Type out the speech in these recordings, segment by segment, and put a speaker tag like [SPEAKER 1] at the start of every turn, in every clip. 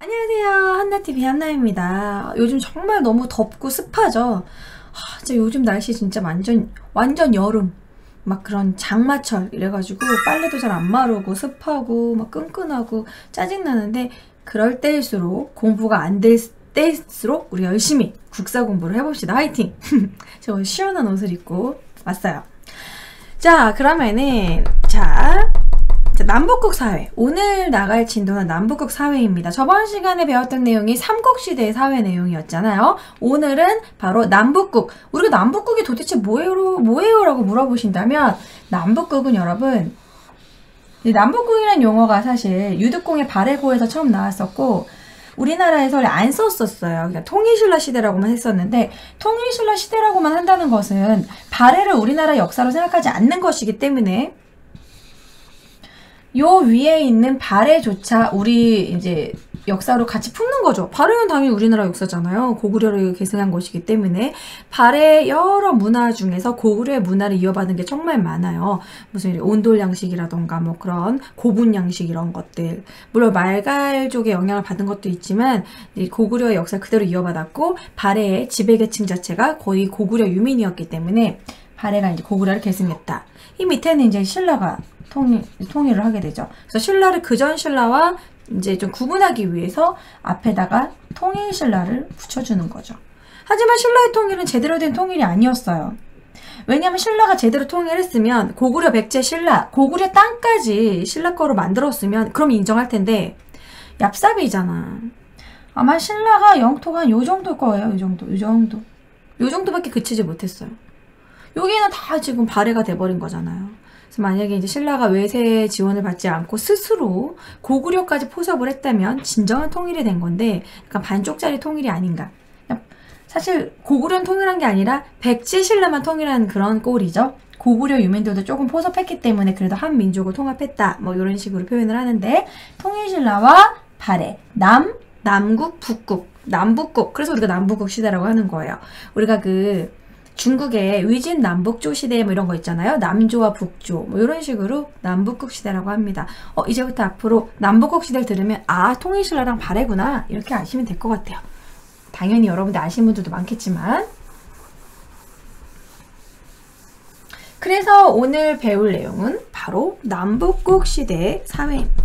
[SPEAKER 1] 안녕하세요. 한나TV 한나입니다. 요즘 정말 너무 덥고 습하죠? 진짜 요즘 날씨 진짜 완전 여름. 막 그런 장마철 이래가지고 빨래도 잘 안 마르고 습하고 막 끈끈하고 짜증나는데 그럴 때일수록 공부가 안 될 때일수록 우리 열심히 국사 공부를 해봅시다. 화이팅! 저 시원한 옷을 입고 왔어요. 자, 그러면은 남북국 사회. 오늘 나갈 진도는 남북국 사회입니다. 저번 시간에 배웠던 내용이 삼국시대의 사회 내용이었잖아요. 오늘은 바로 남북국. 우리가 남북국이 도대체 뭐예요? 라고 물어보신다면 남북국은 여러분, 남북국이라는 용어가 사실 유득공의 발해고에서 처음 나왔었고 우리나라에서 안 썼었어요. 그러니까 통일신라 시대라고만 했었는데 통일신라 시대라고만 한다는 것은 발해를 우리나라 역사로 생각하지 않는 것이기 때문에 요 위에 있는 발해조차 우리 이제 역사로 같이 품는 거죠. 발해는 당연히 우리나라 역사잖아요. 고구려를 계승한 것이기 때문에 발해 여러 문화 중에서 고구려의 문화를 이어받은 게 정말 많아요. 무슨 온돌 양식이라던가 뭐 그런 고분 양식 이런 것들. 물론 말갈족의 영향을 받은 것도 있지만 이 고구려의 역사를 그대로 이어받았고 발해의 지배계층 자체가 거의 고구려 유민이었기 때문에 발해가 이제 고구려를 계승했다. 이 밑에는 이제 신라가 통일을 하게 되죠. 그래서 신라를 그전 신라와 이제 좀 구분하기 위해서 앞에다가 통일신라를 붙여주는 거죠. 하지만 신라의 통일은 제대로 된 통일이 아니었어요. 왜냐하면 신라가 제대로 통일했으면 고구려 백제 신라, 고구려 땅까지 신라 거로 만들었으면 그럼 인정할 텐데 얍삽이잖아. 아마 신라가 영토가 한 요 정도일 거예요. 요 정도밖에 그치지 못했어요. 여기는 다 지금 발해가 돼버린 거잖아요. 그래서 만약에 이제 신라가 외세 지원을 받지 않고 스스로 고구려까지 포섭을 했다면 진정한 통일이 된 건데 약간 반쪽짜리 통일이 아닌가. 사실 고구려는 통일한 게 아니라 백제 신라만 통일한 그런 꼴이죠. 고구려 유민들도 조금 포섭했기 때문에 그래도 한 민족을 통합했다. 뭐 이런 식으로 표현을 하는데 통일신라와 발해, 남국, 북국, 남북국. 그래서 우리가 남북국 시대라고 하는 거예요. 우리가 중국의 위진 남북조 시대 뭐 이런 거 있잖아요. 남조와 북조 뭐 이런 식으로 남북국 시대라고 합니다. 이제부터 앞으로 남북국 시대를 들으면 통일신라랑 발해구나 이렇게 아시면 될 것 같아요. 당연히 여러분들 아시는 분들도 많겠지만 그래서 오늘 배울 내용은 바로 남북국 시대의 사회입니다.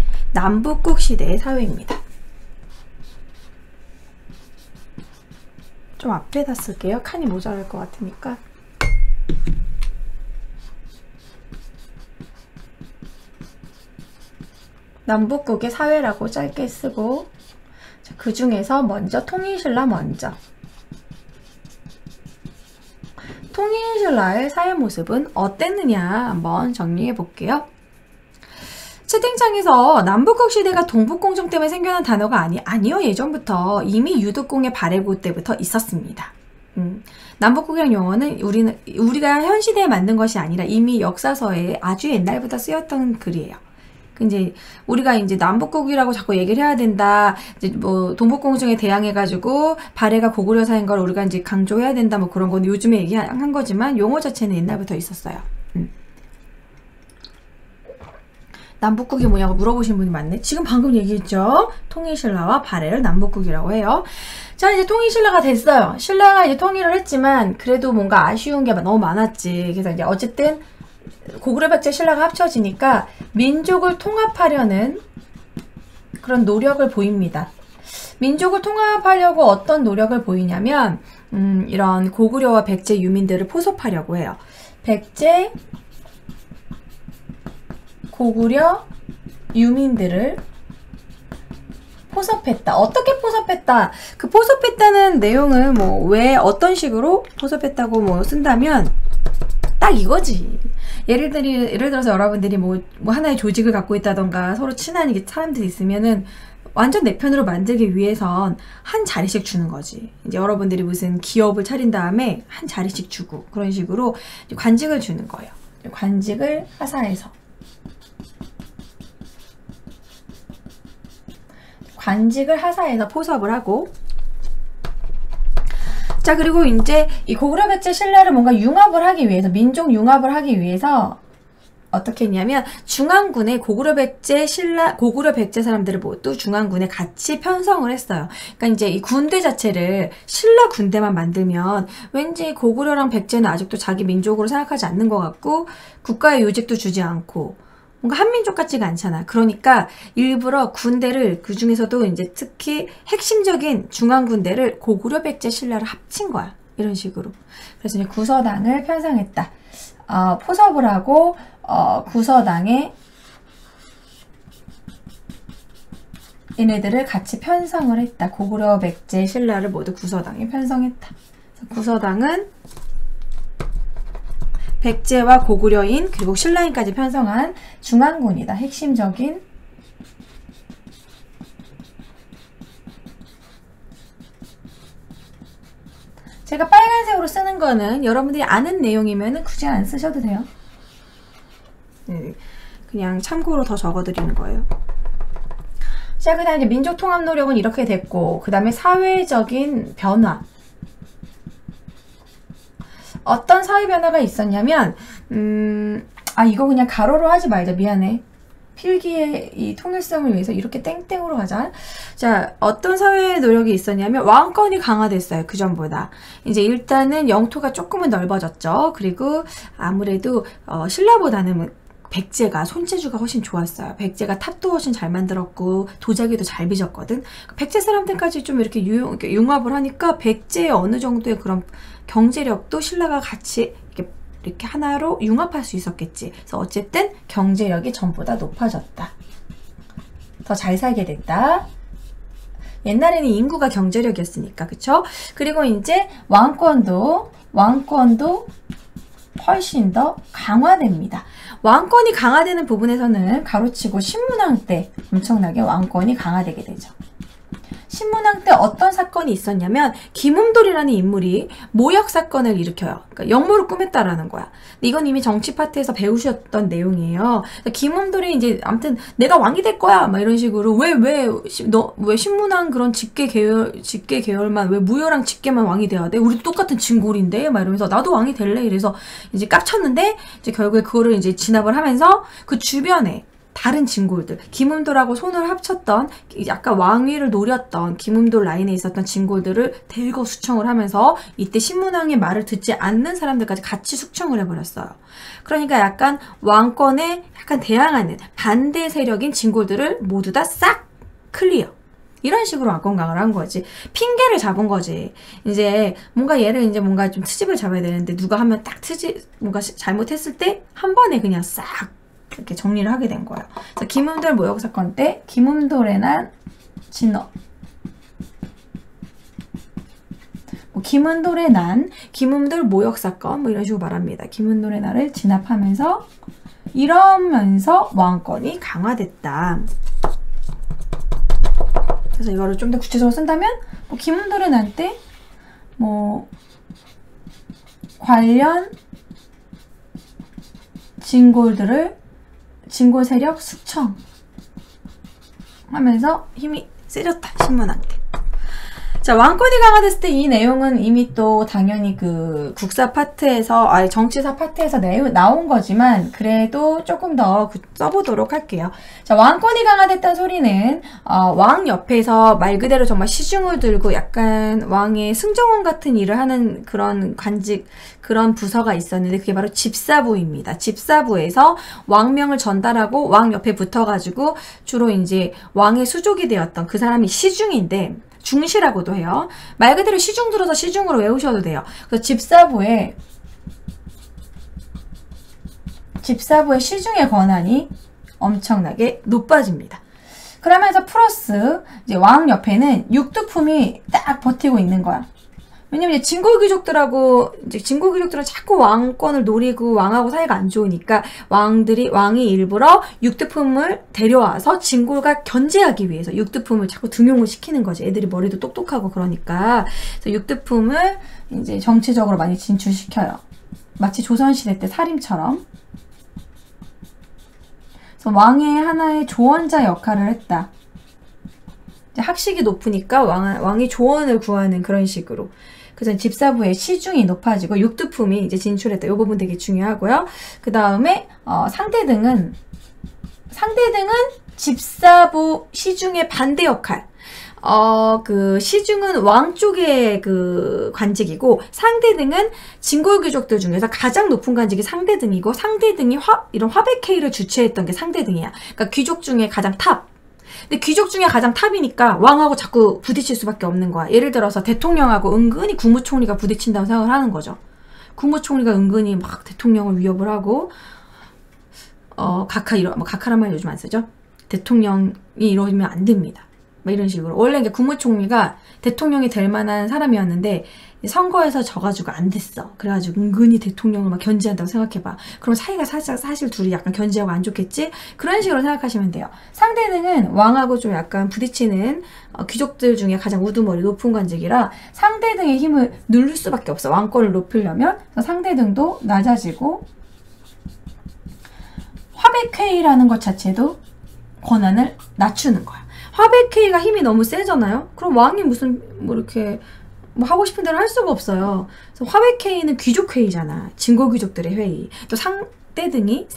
[SPEAKER 1] 좀 앞에다 쓸게요. 칸이 모자랄 것 같으니까. 남북국의 사회라고 짧게 쓰고 그 중에서 먼저 통일신라 통일신라의 사회 모습은 어땠느냐 한번 정리해 볼게요. 채팅창에서 남북국 시대가 동북공정 때문에 생겨난 단어가 아니요. 예전부터 이미 유득공의 발해고 때부터 있었습니다. 남북국이라는 용어는 우리가 현 시대에 만든 것이 아니라 이미 역사서에 아주 옛날부터 쓰였던 글이에요. 이제 우리가 이제 남북국이라고 자꾸 얘기를 해야 된다. 이제 뭐 동북공정에 대항해가지고 발해가 고구려 사인 걸 우리가 이제 강조해야 된다. 뭐 그런 건 요즘에 얘기한 거지만 용어 자체는 옛날부터 있었어요. 남북국이 뭐냐고 물어보신 분이 많네. 지금 방금 얘기했죠. 통일신라와 발해를 남북국이라고 해요. 자, 이제 통일신라가 됐어요. 신라가 이제 통일을 했지만 그래도 뭔가 아쉬운 게 너무 많았지. 그래서 이제 어쨌든 고구려 백제 신라가 합쳐지니까 민족을 통합하려는 그런 노력을 보입니다. 민족을 통합하려고 어떤 노력을 보이냐면 이런 고구려와 백제 유민들을 포섭하려고 해요. 백제 고구려 유민들을 포섭했다. 어떻게 포섭했다? 그 포섭했다는 내용은 뭐 왜 어떤 식으로 포섭했다고 뭐 쓴다면 딱 이거지. 예를 들어서 여러분들이 뭐 하나의 조직을 갖고 있다던가 서로 친한 사람들이 있으면은 완전 내 편으로 만들기 위해선 한 자리씩 주는 거지. 이제 여러분들이 무슨 기업을 차린 다음에 한 자리씩 주고 그런 식으로 관직을 주는 거예요. 관직을 하사해서 포섭을 하고 자 그리고 이제 이 고구려 백제 신라를 뭔가 융합을 하기 위해서 민족 융합을 하기 위해서 어떻게 했냐면 중앙군에 고구려 백제 사람들을 모두 중앙군에 같이 편성을 했어요. 그러니까 이제 이 군대 자체를 신라 군대만 만들면 왠지 고구려랑 백제는 아직도 자기 민족으로 생각하지 않는 것 같고 국가의 요직도 주지 않고 뭔가 한민족 같지가 않잖아. 그러니까 일부러 군대를 그 중에서도 이제 특히 핵심적인 중앙군대를 고구려 백제 신라를 합친 거야. 이런 식으로. 그래서 이제 구서당을 편성했다. 포섭을 하고 구서당에 얘네들을 같이 편성을 했다. 고구려, 백제, 신라를 모두 구서당에 편성했다. 구서당은 백제와 고구려인 그리고 신라인까지 편성한 중앙군이다. 핵심적인 제가 빨간색으로 쓰는 거는 여러분들이 아는 내용이면 굳이 안 쓰셔도 돼요. 네, 그냥 참고로 더 적어드리는 거예요. 자, 그 다음에 이제 민족 통합 노력은 이렇게 됐고, 그 다음에 사회적인 변화. 어떤 사회 변화가 있었냐면, 이거 그냥 가로로 하지 말자. 미안해. 필기의 이 통일성을 위해서 이렇게 땡땡으로 가자. 자, 어떤 사회 노력이 있었냐면 왕권이 강화됐어요. 그 전보다. 이제 일단은 영토가 조금은 넓어졌죠. 그리고 아무래도 신라보다는 백제가 손재주가 훨씬 좋았어요. 백제가 탑도 훨씬 잘 만들었고 도자기도 잘 빚었거든. 백제 사람들까지 좀 이렇게 융합을 하니까 백제의 어느 정도의 그런 경제력도 신라가 같이 이렇게 하나로 융합할 수 있었겠지. 그래서 어쨌든 경제력이 전보다 높아졌다. 더 잘 살게 됐다. 옛날에는 인구가 경제력이었으니까, 그쵸? 그리고 이제 왕권도 훨씬 더 강화됩니다. 왕권이 강화되는 부분에서는 가로치고 신문왕 때 엄청나게 왕권이 강화되게 되죠. 신문왕 때 어떤 사건이 있었냐면 김음돌이라는 인물이 모욕 사건을 일으켜요. 그러니까 역모를 꾸몄다라는 거야. 근데 이건 이미 정치 파트에서 배우셨던 내용이에요. 김음돌이 이제 아무튼 내가 왕이 될 거야 막 이런 식으로 왜 신문왕 그런 직계 계열만 왜 무효랑 직계만 왕이 돼야 돼? 우리도 똑같은 진골인데 막 이러면서 나도 왕이 될래 이래서 이제 깝쳤는데 이제 결국에 그거를 이제 진압을 하면서 그 주변에 다른 진골들, 김음돌하고 손을 합쳤던 약간 왕위를 노렸던 김음돌 라인에 있었던 진골들을 대거 수청을 하면서 이때 신문왕의 말을 듣지 않는 사람들까지 같이 숙청을 해버렸어요. 그러니까 약간 왕권에 약간 대항하는 반대 세력인 진골들을 모두 다 싹 클리어. 이런 식으로 왕권 강화를 한 거지. 핑계를 잡은 거지. 이제 뭔가 얘를 이제 뭔가 좀 트집을 잡아야 되는데 누가 하면 딱 뭔가 잘못했을 때 한 번에 그냥 싹 이렇게 정리를 하게 된 거예요. 그래서 김음돌 모욕 사건 때 김음돌의 난 진업. 김음돌의 난, 김음돌 모욕 사건 뭐 이런 식으로 말합니다. 김음돌의 난을 진압하면서 이러면서 왕권이 강화됐다. 그래서 이거를 좀 더 구체적으로 쓴다면 김음돌의 난 때 관련 진골 세력 숙청 하면서 힘이 세졌다. 신문한테. 자, 왕권이 강화됐을 때 이 내용은 이미 또 당연히 그 국사 파트에서, 정치사 파트에서 나온 거지만, 그래도 조금 더 써보도록 할게요. 자, 왕권이 강화됐다는 소리는, 왕 옆에서 말 그대로 정말 시중을 들고 약간 왕의 승정원 같은 일을 하는 그런 그런 부서가 있었는데, 그게 바로 집사부입니다. 집사부에서 왕명을 전달하고 왕 옆에 붙어가지고, 주로 이제 왕의 수족이 되었던 그 사람이 시중인데, 중시라고도 해요. 말 그대로 시중 들어서 시중으로 외우셔도 돼요. 그래서 집사부의 시중의 권한이 엄청나게 높아집니다. 그러면서 플러스 이제 왕 옆에는 육두품이 딱 버티고 있는 거야. 왜냐면 진골귀족들은 자꾸 왕권을 노리고 왕하고 사이가 안 좋으니까 왕이 일부러 육두품을 데려와서 진골과 견제하기 위해서 육두품을 자꾸 등용을 시키는 거지. 애들이 머리도 똑똑하고 그러니까. 그래서 육두품을 이제 정치적으로 많이 진출시켜요. 마치 조선시대 때 살림처럼. 그래서 왕의 하나의 조언자 역할을 했다. 이제 학식이 높으니까 왕이 조언을 구하는 그런 식으로. 그래서 집사부의 시중이 높아지고 육두품이 이제 진출했다. 이 부분 되게 중요하고요. 그 다음에 상대등은 집사부 시중의 반대 역할. 그 시중은 왕 쪽의 그 관직이고 상대등은 진골귀족들 중에서 가장 높은 관직이 상대등이고 상대등이 이런 화백회의를 주최했던 게 상대등이야. 그러니까 귀족 중에 가장 탑. 근데 귀족 중에 가장 탑이니까 왕하고 자꾸 부딪힐 수밖에 없는 거야. 예를 들어서 대통령하고 은근히 국무총리가 부딪힌다고 생각을 하는 거죠. 국무총리가 은근히 막 대통령을 위협을 하고 각하란 말 요즘 안 쓰죠. 대통령이 이러면 안 됩니다. 막 이런 식으로. 원래 이제 국무총리가 대통령이 될 만한 사람이었는데 선거에서 져가지고 안 됐어. 그래가지고 은근히 대통령을 막 견제한다고 생각해봐. 그럼 사이가 사실 둘이 약간 견제하고 안 좋겠지? 그런 식으로 생각하시면 돼요. 상대등은 왕하고 좀 약간 부딪히는 귀족들 중에 가장 우두머리 높은 관직이라 상대등의 힘을 누를 수밖에 없어. 왕권을 높이려면. 그래서 상대등도 낮아지고 화백회의라는 것 자체도 권한을 낮추는 거야. 화백회의가 힘이 너무 세잖아요? 그럼 왕이 무슨 뭐 이렇게 뭐 하고 싶은 대로 할 수가 없어요. 그래서 화백회의는 귀족회의잖아. 진골귀족들의 회의. 또 상대등이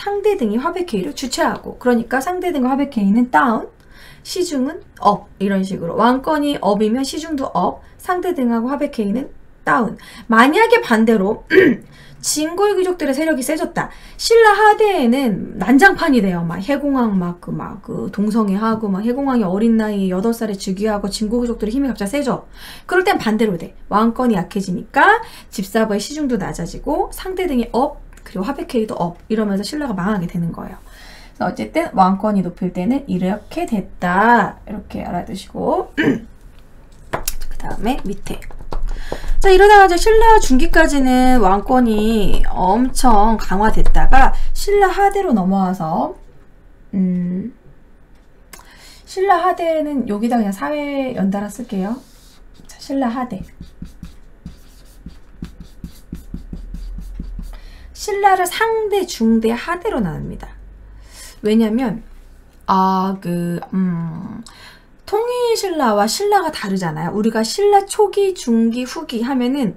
[SPEAKER 1] 화백회의를 주최하고, 그러니까 상대등과 화백회의는 다운, 시중은 업, 이런 식으로. 왕권이 업이면 시중도 업, 상대등하고 화백회의는 다운. 만약에 반대로 진골귀족들의 세력이 세졌다. 신라 하대에는 난장판이 돼요. 막 해공왕 그 동성애하고 막 해공왕이 어린 나이에 8살에 즉위하고 진골귀족들의 힘이 갑자기 세져. 그럴 땐 반대로 돼. 왕권이 약해지니까 집사부의 시중도 낮아지고 상대등이 업, 그리고 화백회의도 업, 이러면서 신라가 망하게 되는 거예요. 그래서 어쨌든 왕권이 높을 때는 이렇게 됐다. 이렇게 알아두시고 그 다음에 밑에 자, 이러다가 이제 신라 중기까지는 왕권이 엄청 강화됐다가 신라 하대로 넘어와서 신라 하대는 여기다 그냥 사회 연달아 쓸게요. 자, 신라 하대. 신라를 상대, 중대, 하대로 나눕니다. 왜냐면 통일신라와 신라가 다르잖아요. 우리가 신라 초기, 중기, 후기 하면은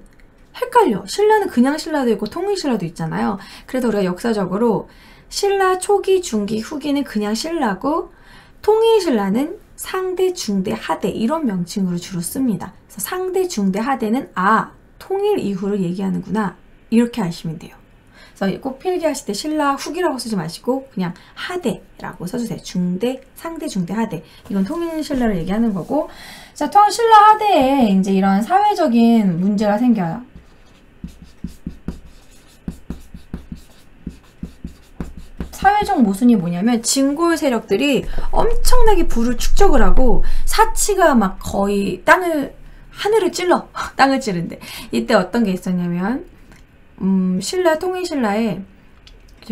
[SPEAKER 1] 헷갈려. 신라는 그냥 신라도 있고 통일신라도 있잖아요. 그래서 우리가 역사적으로 신라 초기, 중기, 후기는 그냥 신라고 통일신라는 상대, 중대, 하대 이런 명칭으로 주로 씁니다. 그래서 상대, 중대, 하대는 통일 이후를 얘기하는구나. 이렇게 아시면 돼요. 그래서 꼭 필기하실 때 신라 후기라고 쓰지 마시고 그냥 하대라고 써주세요. 중대, 상대, 중대, 하대. 이건 통일 신라를 얘기하는 거고. 자, 신라 하대에 이제 이런 사회적인 문제가 생겨요. 사회적 모순이 뭐냐면 진골 세력들이 엄청나게 부를 축적을 하고 사치가 막 거의 하늘을 찔러. 땅을 찌른데. 이때 어떤 게 있었냐면 신라, 통일신라에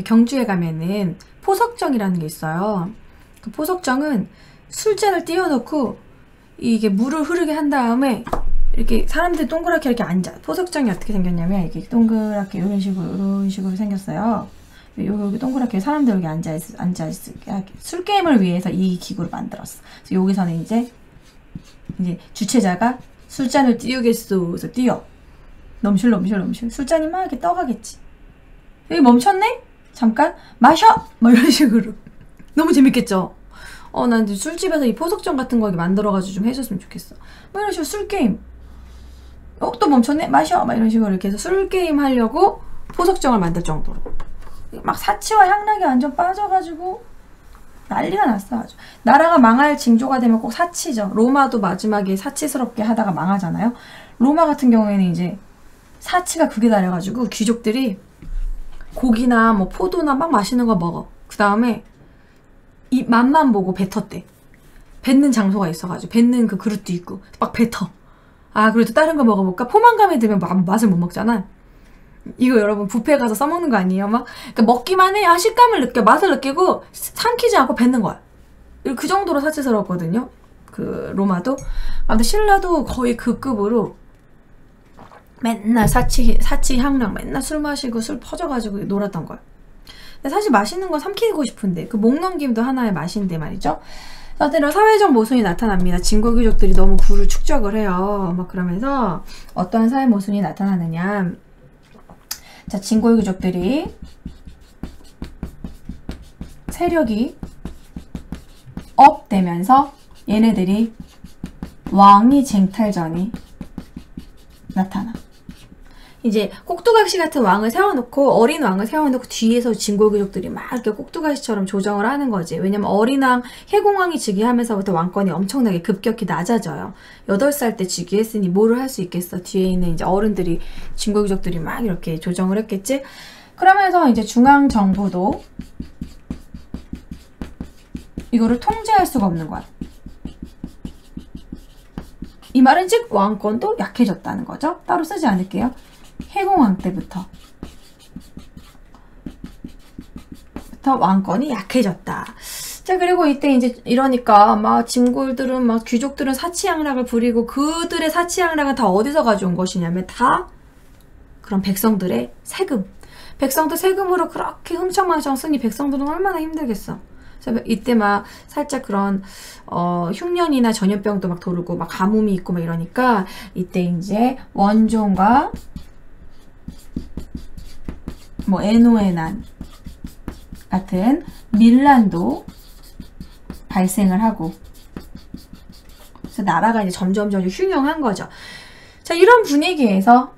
[SPEAKER 1] 경주에 가면은 포석정이라는 게 있어요. 그 포석정은 술잔을 띄워놓고 이게 물을 흐르게 한 다음에 이렇게 사람들이 동그랗게 이렇게 앉아. 포석정이 어떻게 생겼냐면 이렇게 동그랗게 이런 식으로 생겼어요. 여기 동그랗게 사람들 여기 앉아있게 술 게임을 위해서 이 기구를 만들었어. 그래서 여기서는 이제 주최자가 술잔을 띄우겠소. 그래서 띄워. 넘실 술잔이 막 이렇게 떠가겠지. 여기 멈췄네? 잠깐 마셔! 뭐 이런 식으로. 너무 재밌겠죠? 난 이제 술집에서 이 포석정 같은 거 만들어가지고 좀 해줬으면 좋겠어. 뭐 이런 식으로 술게임. 또 멈췄네? 마셔! 막 이런 식으로 이렇게 해서 술게임 하려고 포석정을 만들 정도로. 막 사치와 향락이 완전 빠져가지고 난리가 났어. 아주. 나라가 망할 징조가 되면 꼭 사치죠. 로마도 마지막에 사치스럽게 하다가 망하잖아요. 로마 같은 경우에는 이제 사치가 극에 달해가지고 귀족들이 고기나 뭐 포도나 막 맛있는 거 먹어. 그 다음에 이 맛만 보고 뱉었대. 뱉는 장소가 있어가지고 뱉는 그 그릇도 있고 막 뱉어. 그래도 다른 거 먹어볼까? 포만감에 들면 맛을 못 먹잖아. 이거 여러분 뷔페 가서 써먹는 거 아니에요? 막 그러니까 먹기만 해. 식감을 느껴, 맛을 느끼고 삼키지 않고 뱉는 거야. 그 정도로 사치스러웠거든요. 그 로마도. 아무튼 신라도 거의 그 급으로 맨날 사치 향락, 맨날 술 마시고 술 퍼져가지고 놀았던 거야. 근데 사실 맛있는 거 삼키고 싶은데 그 목 넘김도 하나의 맛인데 말이죠. 이런 사회적 모순이 나타납니다. 진골귀족들이 너무 부를 축적을 해요. 막 그러면서 어떠한 사회 모순이 나타나느냐. 자, 진골귀족들이 세력이 업되면서 얘네들이 왕위 쟁탈전이 나타나. 이제 꼭두각시 같은 왕을 세워놓고, 어린 왕을 세워놓고 뒤에서 진골귀족들이 막 이렇게 꼭두각시처럼 조정을 하는 거지. 왜냐면 어린 왕, 해공왕이 즉위하면서부터 왕권이 엄청나게 급격히 낮아져요. 8살 때 즉위했으니 뭐를 할 수 있겠어. 뒤에 있는 이제 어른들이, 진골귀족들이 막 이렇게 조정을 했겠지. 그러면서 이제 중앙정부도 이거를 통제할 수가 없는 거야. 이 말은 즉 왕권도 약해졌다는 거죠. 따로 쓰지 않을게요. 해공왕 때부터 왕권이 약해졌다. 자, 그리고 이때 이제 이러니까 막 진골들은, 막 귀족들은 사치양락을 부리고, 그들의 사치양락은 다 어디서 가져온 것이냐면 다 그런 백성들의 세금. 백성들 세금으로 그렇게 흥청망청 쓰니 백성들은 얼마나 힘들겠어. 그래서 이때 막 살짝 그런 흉년이나 전염병도 막 돌고 막 가뭄이 있고 막 이러니까 이때 이제 원종과 뭐 애노의 난 같은 밀란도 발생을 하고, 그래서 나라가 이제 점점 흉흉한 거죠. 자, 이런 분위기에서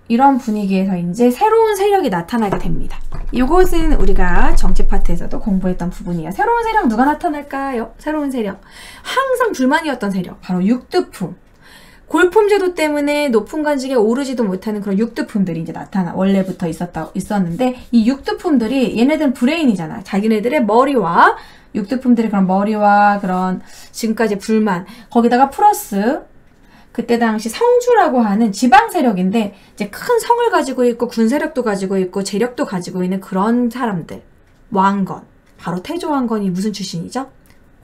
[SPEAKER 1] 이제 새로운 세력이 나타나게 됩니다. 이것은 우리가 정치 파트에서도 공부했던 부분이에요. 새로운 세력 누가 나타날까요? 새로운 세력. 항상 불만이었던 세력. 바로 육두품. 골품 제도 때문에 높은 관직에 오르지도 못하는 그런 육두품들이 이제 원래부터 있었는데, 이 육두품들이, 얘네들은 브레인이잖아. 자기네들의 머리와, 육두품들의 그런 머리와 그런 지금까지 불만, 거기다가 플러스 그때 당시 성주라고 하는 지방 세력인데, 이제 큰 성을 가지고 있고 군세력도 가지고 있고 재력도 가지고 있는 그런 사람들. 왕건. 바로 태조왕건이 무슨 출신이죠?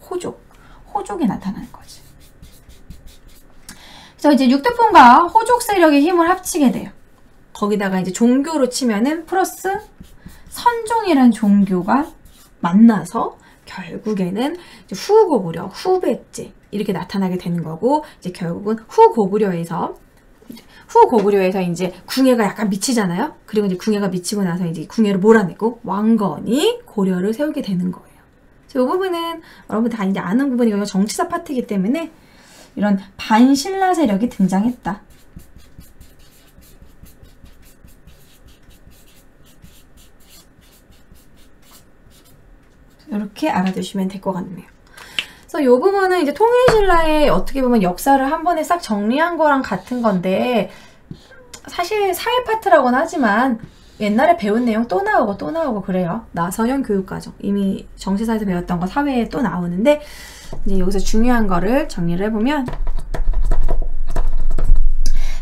[SPEAKER 1] 호족이 나타나는 거지. 그래서 이제 육두품과 호족 세력의 힘을 합치게 돼요. 거기다가 이제 종교로 치면은 플러스 선종이라는 종교가 만나서 결국에는 이제 후고구려, 후백제 이렇게 나타나게 되는 거고, 이제 결국은 후고구려에서 이제 궁예가 약간 미치잖아요. 그리고 이제 궁예가 미치고 나서 이제 궁예를 몰아내고 왕건이 고려를 세우게 되는 거예요. 이 부분은 여러분 다 이제 아는 부분이고요. 정치사 파트이기 때문에 이런 반신라 세력이 등장했다. 이렇게 알아두시면 될 것 같네요. 그래서 이 부분은 이제 통일신라의 어떻게 보면 역사를 한 번에 싹 정리한 거랑 같은 건데, 사실 사회 파트라고는 하지만 옛날에 배운 내용 또 나오고 그래요. 나선형 교육과정. 이미 정치사에서 배웠던 거 사회에 또 나오는데, 이제 여기서 중요한 거를 정리를 해보면,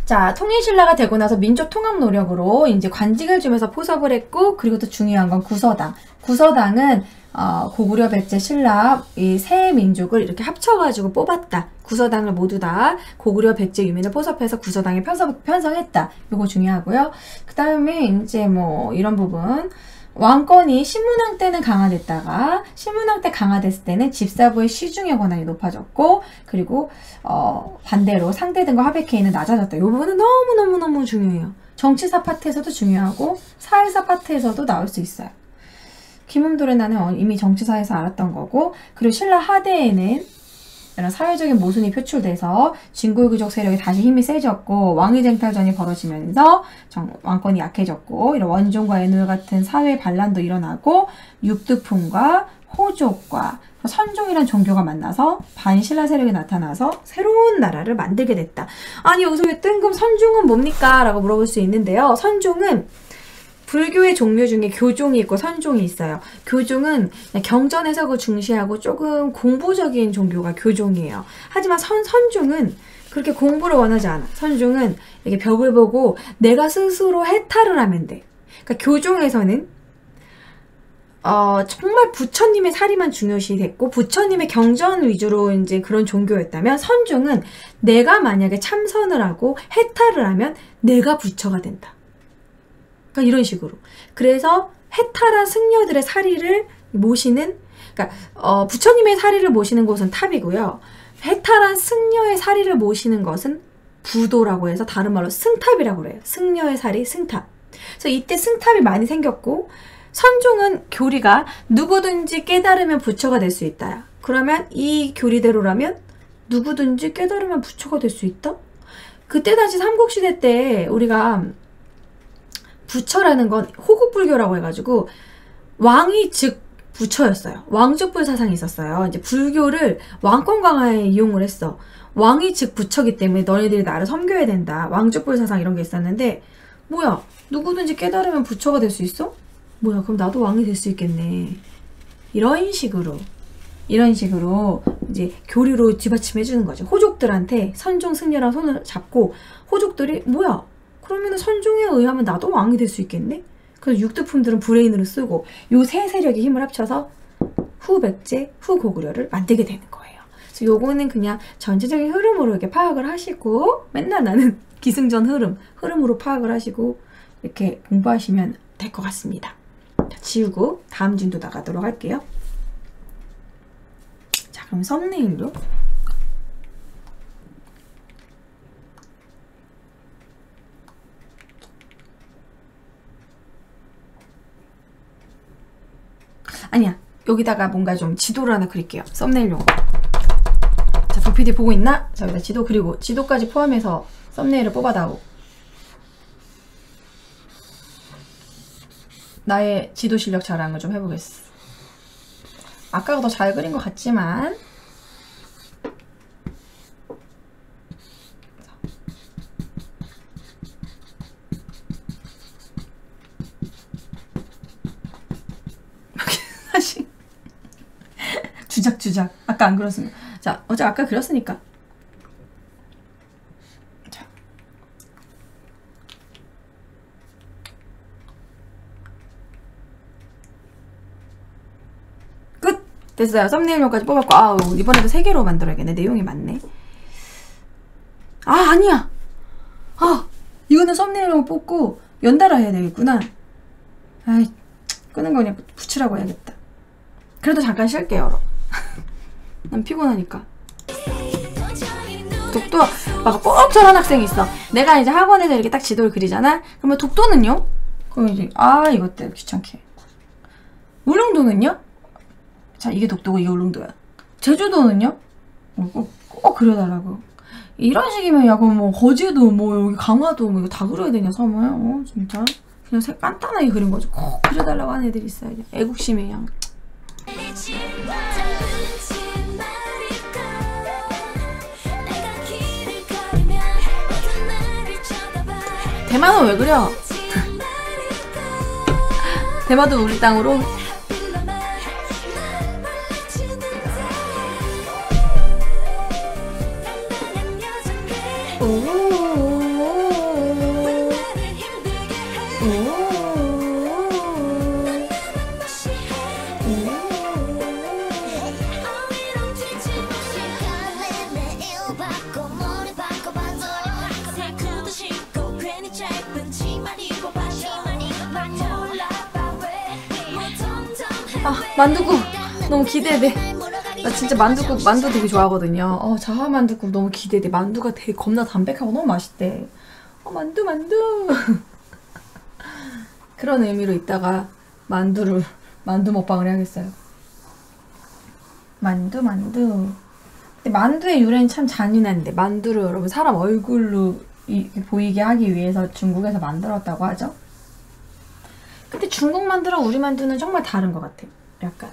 [SPEAKER 1] 자, 통일신라가 되고 나서 민족 통합 노력으로 이제 관직을 주면서 포섭을 했고, 그리고 또 중요한 건 구서당. 구서당은 고구려, 백제, 신라 이 세 민족을 이렇게 합쳐가지고 뽑았다. 구서당을 모두 다 고구려, 백제, 유민을 포섭해서 구서당에 편성했다. 이거 중요하고요. 그 다음에 이제 뭐 이런 부분. 왕권이 신문왕 때는 강화됐다가 신문왕 때 강화됐을 때는 집사부의 시중의 권한이 높아졌고, 그리고 반대로 상대 등과 하백회의는 낮아졌다. 이 부분은 너무너무 중요해요. 정치사 파트에서도 중요하고 사회사 파트에서도 나올 수 있어요. 김음돌의 나는 이미 정치사에서 알았던 거고, 그리고 신라 하대에는 이런 사회적인 모순이 표출돼서 진골귀족 세력이 다시 힘이 세졌고, 왕위쟁탈전이 벌어지면서 왕권이 약해졌고, 이런 원종과 애누 같은 사회 반란도 일어나고, 육두품과 호족과 선종이란 종교가 만나서 반신라 세력이 나타나서 새로운 나라를 만들게 됐다. 아니 여기서 왜 뜬금 선종은 뭡니까? 라고 물어볼 수 있는데요. 선종은 불교의 종류 중에 교종이 있고 선종이 있어요. 교종은 경전 해석을 중시하고 조금 공부적인 종교가 교종이에요. 하지만 선종은 그렇게 공부를 원하지 않아. 선종은 이렇게 벽을 보고 내가 스스로 해탈을 하면 돼. 그러니까 교종에서는 정말 부처님의 사리만 중요시 됐고, 부처님의 경전 위주로 이제 그런 종교였다면, 선종은 내가 만약에 참선을 하고 해탈을 하면 내가 부처가 된다. 그러니까 이런 식으로. 그래서 해탈한 승려들의 사리를 모시는 그러니까 부처님의 사리를 모시는 곳은 탑이고요. 해탈한 승려의 사리를 모시는 것은 부도라고 해서 다른 말로 승탑이라고 그래요. 승려의 사리, 승탑. 그래서 이때 승탑이 많이 생겼고 선종은 교리가 누구든지 깨달으면 부처가 될 수 있다. 그러면 이 교리대로라면 누구든지 깨달으면 부처가 될 수 있다? 그때 당시 삼국시대 때 우리가 부처라는 건 호국불교라고 해가지고 왕이 즉 부처였어요. 왕족불 사상이 있었어요. 이제 불교를 왕권 강화에 이용을 했어. 왕이 즉 부처기 때문에 너네들이 나를 섬겨야 된다. 왕족불 사상 이런 게 있었는데 뭐야? 누구든지 깨달으면 부처가 될 수 있어? 뭐야? 그럼 나도 왕이 될 수 있겠네. 이런 식으로 이제 교리로 뒷받침해 주는 거죠. 호족들한테 선종 승려랑 손을 잡고 호족들이 뭐야? 그러면 선종에 의하면 나도 왕이 될 수 있겠네? 그래서 육두품들은 브레인으로 쓰고 요 세 세력이 힘을 합쳐서 후백제, 후고구려를 만들게 되는 거예요. 그래서 요거는 그냥 전체적인 흐름으로 이렇게 파악을 하시고 맨날 나는 기승전 흐름으로 파악을 하시고 이렇게 공부하시면 될 것 같습니다. 자, 지우고 다음 진도 나가도록 할게요. 자, 그럼 썸네일로 아니야, 여기다가 뭔가 좀 지도를 하나 그릴게요. 썸네일용으로. 자, 도PD 보고 있나? 자, 여기다 지도 그리고 지도까지 포함해서 썸네일을 뽑아다오. 나의 지도 실력 자랑을 좀 해보겠어. 아까가 더 잘 그린 것 같지만 사실 주작 아까 안 그렸습니다. 자, 어제 아까 그렸으니까 자. 끝! 됐어요. 썸네일용까지 뽑았고 아우 이번에도 3개로 만들어야겠네. 내용이 많네. 아 아니야. 아 이거는 썸네일용 뽑고 연달아 해야 되겠구나. 아이 끄는 거 그냥 붙이라고 해야겠다. 그래도 잠깐 쉴게요. 여러분. 난 피곤하니까. 독도 봐봐 꼭 저런 학생이 있어. 내가 이제 학원에서 이렇게 딱 지도를 그리잖아. 그러면 독도는요? 그럼 이제 이것들 귀찮게. 울릉도는요? 자 이게 독도고 이게 울릉도야. 제주도는요? 꼭 그려달라고. 이런 식이면 야 그럼 뭐 거제도 뭐 여기 강화도 뭐 이거 다 그려야 되냐 섬을? 진짜 그냥 간단하게 그린 거죠. 꼭 그려달라고 하는 애들이 있어요. 애국심의 양. 대만은 왜 그려? 대만도 우리 땅으로. 만두국 너무 기대돼. 나 진짜 만두 되게 좋아하거든요. 자하 만두국 너무 기대돼. 만두가 되게 겁나 담백하고 너무 맛있대. 만두 그런 의미로 이따가 만두 먹방을 해야겠어요. 만두 근데 만두의 유래는 참 잔인한데 만두를 여러분 사람 얼굴로 보이게 하기 위해서 중국에서 만들었다고 하죠. 근데 중국 만두랑 우리 만두는 정말 다른 것 같아요. 약간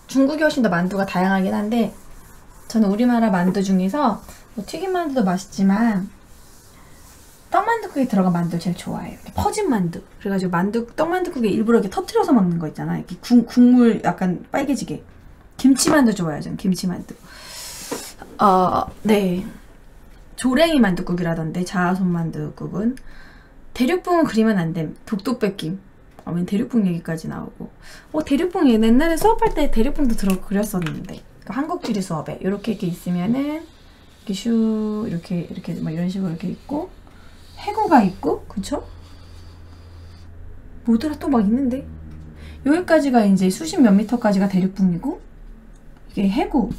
[SPEAKER 1] 중국이 훨씬 더 만두가 다양하긴 한데 저는 우리나라 만두 중에서 뭐 튀김 만두도 맛있지만 떡만두국에 들어간 만두 제일 좋아해요. 퍼진 만두. 그래가지고 떡만두국에 일부러 이렇게 터트려서 먹는 거 있잖아. 이렇게 국물 약간 빨개지게. 김치만두 좋아해요. 저는 김치만두. 네. 조랭이 만두국이라던데 자아손 만두국은 대륙붕은 그리면 안 됨. 독도 뺏김. 대륙붕 얘기까지 나오고. 대륙붕 옛날에 수업할 때 대륙붕도 그렸었는데. 한국지리 수업에 이렇게 있으면은 이렇게 이렇게 막 이런 식으로 이렇게 있고 해구가 있고 그쵸? 뭐더라 또 막 있는데 여기까지가 이제 수십 몇 미터까지가 대륙붕이고 이게 해구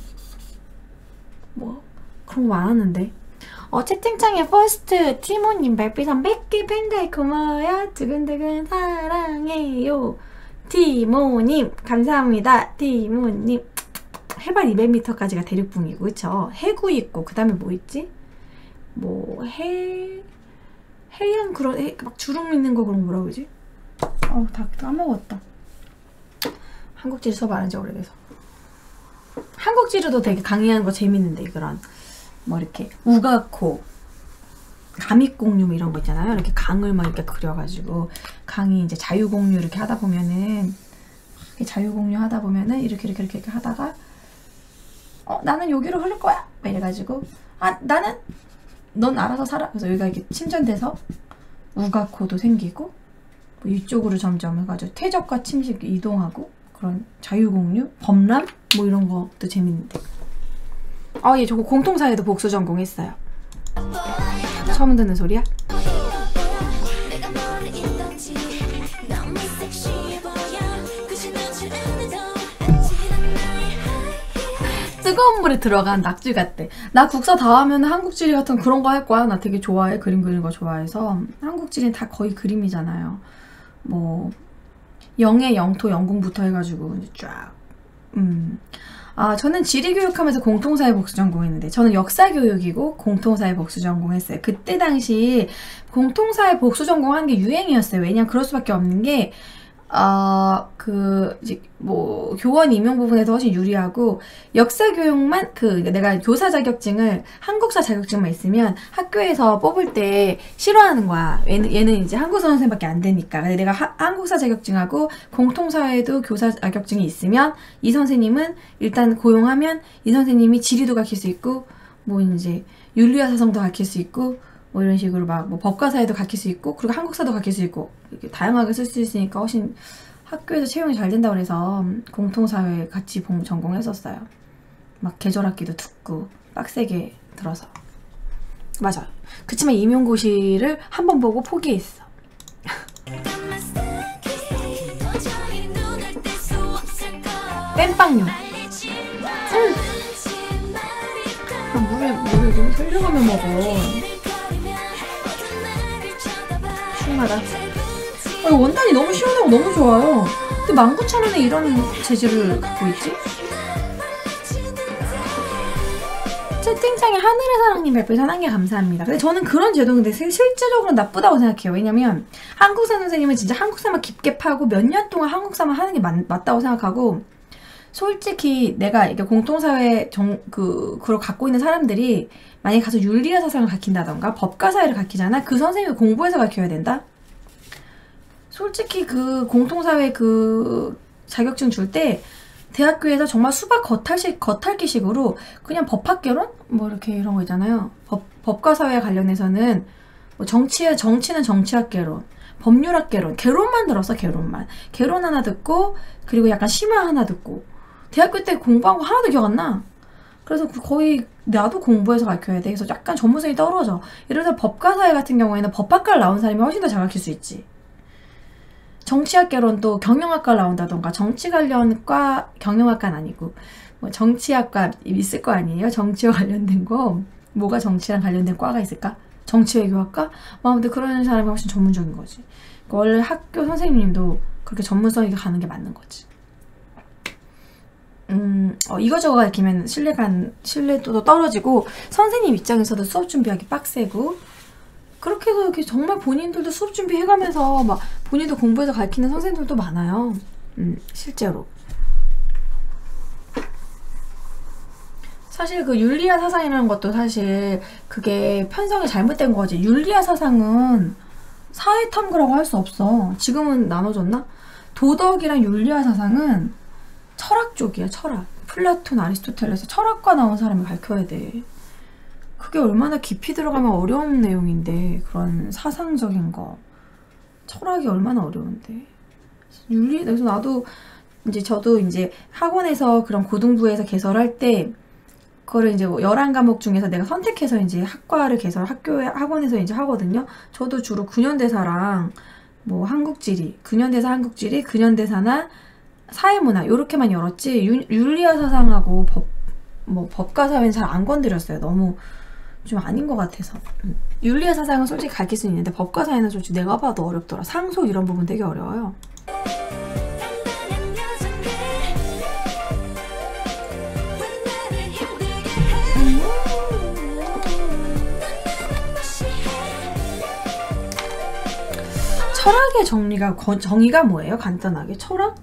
[SPEAKER 1] 뭐 그런 거 많았는데. 채팅창에 퍼스트 티모님 별빛선 100개 팬가이 고마워요. 두근두근 사랑해요. 티모님 감사합니다. 티모님. 해발 200m까지가 대륙붕이고 그쵸? 해구 있고 그 다음에 뭐 있지? 뭐 해양 그런 막 주름 있는 거 그런 거 뭐라 그러지? 다 까먹었다. 한국지를 수업 안 한 지 오래돼서. 한국지르도 되게 강의하는 거 재밌는데 그런 뭐 이렇게 우가코 가믹공유 이런 거 있잖아요. 이렇게 강을 막 이렇게 그려가지고 강이 이제 자유공유 이렇게 하다 보면은 자유공유 하다 보면은 이렇게 하다가 나는 여기로 흐를 거야 막 이래가지고 나는 넌 알아서 살아. 그래서 여기가 이렇게 침전돼서 우가코도 생기고 뭐 이쪽으로 점점 해가지고 퇴적과 침식 이동하고 그런 자유공유 범람 뭐 이런 것도 재밌는데. 예, 저거 공통사회도 복수 전공했어요. 처음 듣는 소리야? 뜨거운 물에 들어간 낙지 같대. 나 국사 다 하면 한국지리 같은 그런 거 할 거야. 나 되게 좋아해. 그림 그리는 거 좋아해서. 한국지리는 다 거의 그림이잖아요. 뭐 영의 영토 영궁부터 해가지고 쫙. 저는 지리교육하면서 공통사회 복수 전공했는데 저는 역사교육이고 공통사회 복수 전공했어요. 그때 당시 공통사회 복수 전공하는 게 유행이었어요. 왜냐면 그럴 수밖에 없는 게 이제 뭐 교원 임용 부분에서 훨씬 유리하고 역사 교육만 내가 교사 자격증을 한국사 자격증만 있으면 학교에서 뽑을 때 싫어하는 거야. 얘는 이제 한국사 선생님밖에 안 되니까. 근데 내가 한국사 자격증하고 공통사회도 교사 자격증이 있으면 이 선생님은 일단 고용하면 이 선생님이 지리도 가르칠 수 있고 뭐 이제 윤리와 사성도 가르칠 수 있고 뭐 이런 식으로 막 뭐 법과사회도 가르칠 수 있고 그리고 한국사도 가르칠 수 있고 이렇게 다양하게 쓸 수 있으니까 훨씬 학교에서 채용이 잘 된다고 그래서 공통사회 같이 전공했었어요. 막 계절학기도 듣고 빡세게 들어서. 맞아. 그치만 임용고시를 한 번 보고 포기했어. 땜빵용. 물에 좀 흘려가면 먹어. 시원하다. 원단이 너무 시원하고 너무 좋아요. 근데 19,000원에 이런 재질을 갖고 있지? 채팅창에 하늘의 사랑님 별풍선 1개 감사합니다. 근데 저는 그런 제도는 근데 실제적으로 나쁘다고 생각해요. 왜냐면 한국사 선생님은 진짜 한국사만 깊게 파고 몇 년 동안 한국사만 하는 게 맞다고 생각하고 솔직히 내가 이게 공통사회 그걸 갖고 있는 사람들이 만약에 가서 윤리와 사상을 가르친다던가 법과 사회를 가르치잖아. 그 선생님이 공부해서 가르쳐야 된다? 솔직히 그 공통사회 그 자격증 줄 때 대학교에서 정말 수박 겉핥기식으로 그냥 법학개론? 뭐 이렇게 이런 거 있잖아요. 법과 사회에 관련해서는 뭐 정치는 정치학개론, 법률학개론, 개론만 들었어. 개론만. 개론 하나 듣고 그리고 약간 심화 하나 듣고 대학교 때 공부한 거 하나도 기억 안 나. 그래서 거의 나도 공부해서 가르쳐야 돼. 그래서 약간 전문성이 떨어져. 예를 들어서 법과사회 같은 경우에는 법학과를 나온 사람이 훨씬 더 잘 가르칠 수 있지. 정치학개론도 경영학과를 나온다던가 정치 관련 과, 경영학과는 아니고 뭐 정치학과 있을 거 아니에요? 정치와 관련된 거. 뭐가 정치랑 관련된 과가 있을까? 정치외교학과? 아무튼 그런 사람이 훨씬 전문적인 거지. 그러니까 원래 학교 선생님도 그렇게 전문성 있게 가는 게 맞는 거지. 이거저거 가르치면 신뢰도도 떨어지고 선생님 입장에서도 수업 준비하기 빡세고 그렇게 해서 이렇게 정말 본인들도 수업 준비해가면서 막 본인도 공부해서 가르치는 선생님들도 많아요. 실제로. 사실 그 윤리와 사상이라는 것도 사실 그게 편성이 잘못된 거지. 윤리와 사상은 사회탐구라고 할 수 없어. 지금은 나눠졌나? 도덕이랑 윤리와 사상은 철학 쪽이야. 철학. 플라톤, 아리스토텔레스 철학과 나온 사람이 가르쳐야 돼. 그게 얼마나 깊이 들어가면 어려운 내용인데 그런 사상적인 거 철학이 얼마나 어려운데 그래서 저도 이제 학원에서 그런 고등부에서 개설할 때 그거를 이제 11과목 중에서 내가 선택해서 이제 학과를 학원에서 이제 하거든요. 저도 주로 9년대사랑 뭐 한국지리, 근현대사 한국지리, 근현대사나 사회문화 요렇게만 열었지 윤리와 사상하고 법과사회는 잘 안 건드렸어요. 너무 좀 아닌 것 같아서. 윤리와 사상은 솔직히 가르칠 수 있는데 법과사회는 솔직히 내가 봐도 어렵더라. 상속 이런 부분 되게 어려워요. 철학의 정의가 뭐예요? 간단하게 철학?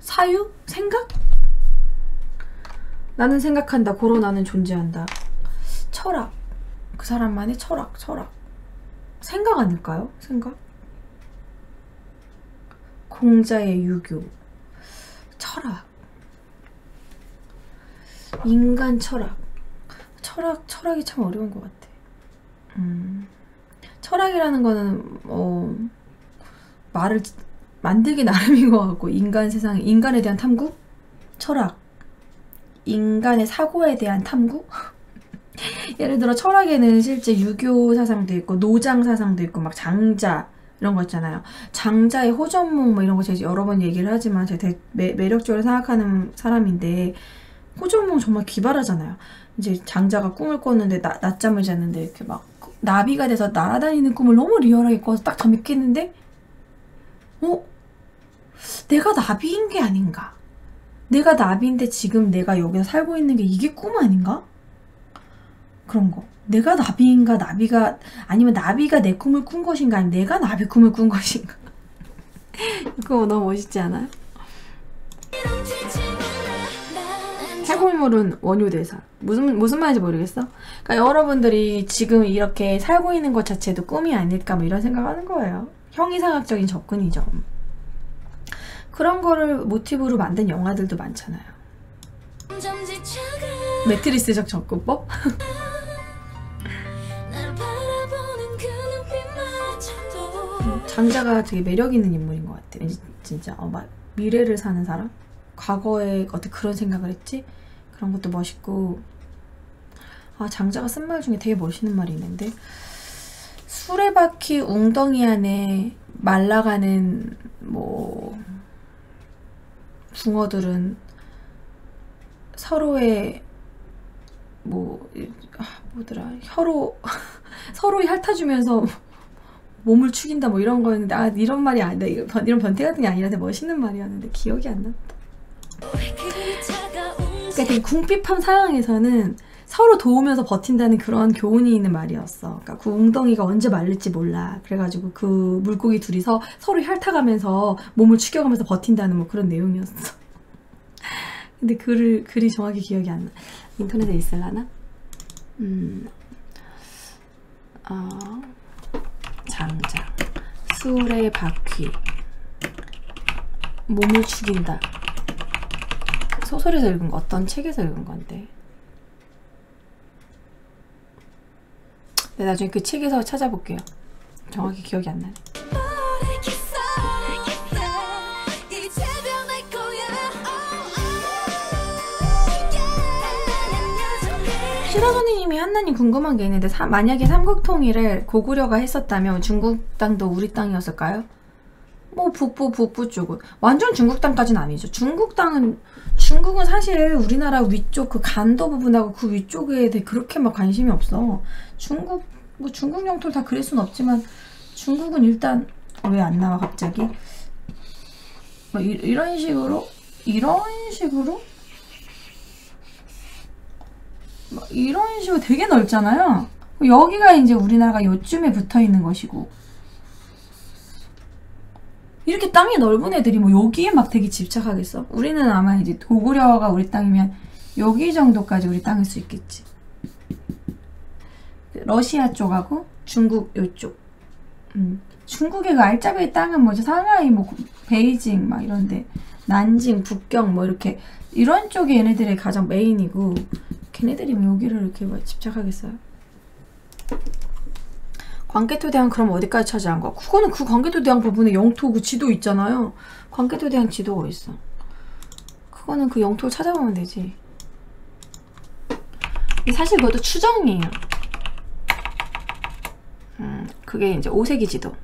[SPEAKER 1] 사유? 생각? 나는 생각한다. 고로 나는 존재한다. 철학. 그 사람만의 철학. 생각 아닐까요? 생각? 공자의 유교. 철학. 인간 철학이 참 어려운 것 같아. 철학이라는 거는 말을 만들기 나름인 것 같고, 인간에 대한 탐구? 철학. 인간의 사고에 대한 탐구? 예를 들어 철학에는 실제 유교 사상도 있고 노장 사상도 있고 막 장자 이런 거 있잖아요. 장자의 호전몽 뭐 이런 거 제가 여러 번 얘기를 하지만 제가 되게 매력적으로 생각하는 사람인데, 호전몽 정말 기발하잖아요. 이제 장자가 꿈을 꿨는데 낮잠을 잤는데 이렇게 막 나비가 돼서 날아다니는 꿈을 너무 리얼하게 꿔서 딱 잠이 깼는데 내가 나비인 게 아닌가? 내가 나비인데 지금 내가 여기서 살고 있는 게 이게 꿈 아닌가? 그런 거. 내가 나비인가? 아니면 나비가 내 꿈을 꾼 것인가? 아니면 내가 나비 꿈을 꾼 것인가? 그거 너무 멋있지 않아요? 해골물은 원효대사. 무슨 말인지 모르겠어? 그러니까 여러분들이 지금 이렇게 살고 있는 것 자체도 꿈이 아닐까 뭐 이런 생각하는 거예요. 형이상학적인 접근이죠. 그런 거를 모티브로 만든 영화들도 많잖아요. 매트리스적 접근법? 장자가 되게 매력 있는 인물인 것 같아. 왠지 진짜 막 미래를 사는 사람? 과거에 어떻게 그런 생각을 했지? 그런 것도 멋있고. 장자가 쓴 말 중에 되게 멋있는 말이 있는데, 수레바퀴 웅덩이 안에 말라가는 붕어들은 서로의 서로 핥아주면서 몸을 축인다 뭐 이런 거였는데, 이런 말이 아니다. 이런 변태 같은 게 아니라 되게 멋있는 말이었는데 기억이 안 난다. 그러니까 되게 궁핍한 상황에서는 서로 도우면서 버틴다는 그런 교훈이 있는 말이었어. 그러니까 그 웅덩이가 언제 말릴지 몰라. 그래가지고 그 물고기 둘이서 서로 핥아가면서 몸을 축여가면서 버틴다는 뭐 그런 내용이었어. 근데 글이 정확히 기억이 안 나. 인터넷에 있을라나? 장자. 수레바퀴. 몸을 축인다. 소설에서 읽은 거, 어떤 책에서 읽은 건데. 네, 나중에 그 책에서 찾아볼게요. 정확히 기억이 안 나네. 시라소니님이 한나님 궁금한 게 있는데, 만약에 삼국통일을 고구려가 했었다면 중국 땅도 우리 땅이었을까요? 뭐 북부 쪽은 완전 중국 땅까지는 아니죠. 중국은 사실 우리나라 위쪽 그 간도 부분하고 그 위쪽에 대해 그렇게 막 관심이 없어. 중국 영토를 다 그릴 순 없지만 중국은 일단 왜 안 나와 갑자기? 뭐 이런 식으로 되게 넓잖아요. 여기가 이제 우리나라가 요쯤에 붙어 있는 것이고, 이렇게 땅이 넓은 애들이 뭐 여기에 막 되게 집착하겠어? 우리는 아마 이제 고구려가 우리 땅이면 여기 정도까지 우리 땅일 수 있겠지. 러시아 쪽하고 중국 요쪽. 중국의 그 알짜배기 땅은 뭐죠? 상하이, 뭐 베이징 막 이런데, 난징, 북경 뭐 이렇게 이런 쪽이 얘네들의 가장 메인이고, 걔네들이 뭐 여기를 이렇게 뭐 집착하겠어요? 광개토대왕 그럼 어디까지 차지한 거야? 그거는 그 광개토대왕 부분에 영토 그 지도 있잖아요. 광개토대왕 지도가 있어. 그거는 그 영토를 찾아보면 되지. 사실 그것도 추정이에요. 그게 이제 5세기 지도.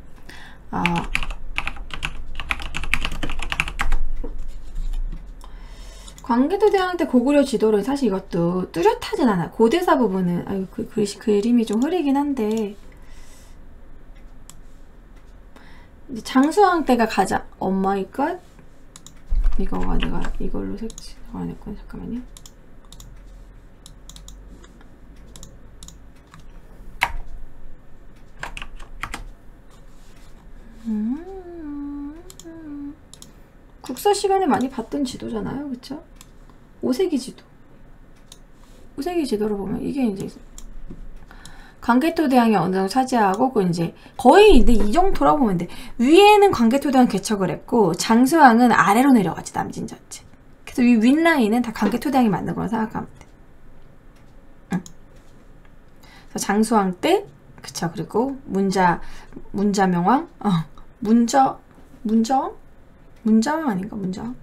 [SPEAKER 1] 광개토대왕 때 고구려 지도를 사실 이것도 뚜렷하진 않아요. 고대사 부분은 아유 그림이 좀 흐리긴 한데 장수왕 때가 가장 오마이갓 이거가 내가 이걸로 색칠 안 했구나. 잠깐만요. 국사 시간에 많이 봤던 지도잖아요, 그쵸? 5세기 지도. 5세기 지도로 보면 이게 이제 광개토대왕이 어느 정도 차지하고 그 이제 거의 근데 이 정도라고 보면 돼. 위에는 광개토대왕 개척을 했고 장수왕은 아래로 내려가지 남진자체. 그래서 이 윗라인은 다 광개토대왕이 만든 거라 생각하면 돼. 그래서 장수왕 때 그쵸. 그리고 문자명왕 문자왕 아닌가 문자왕.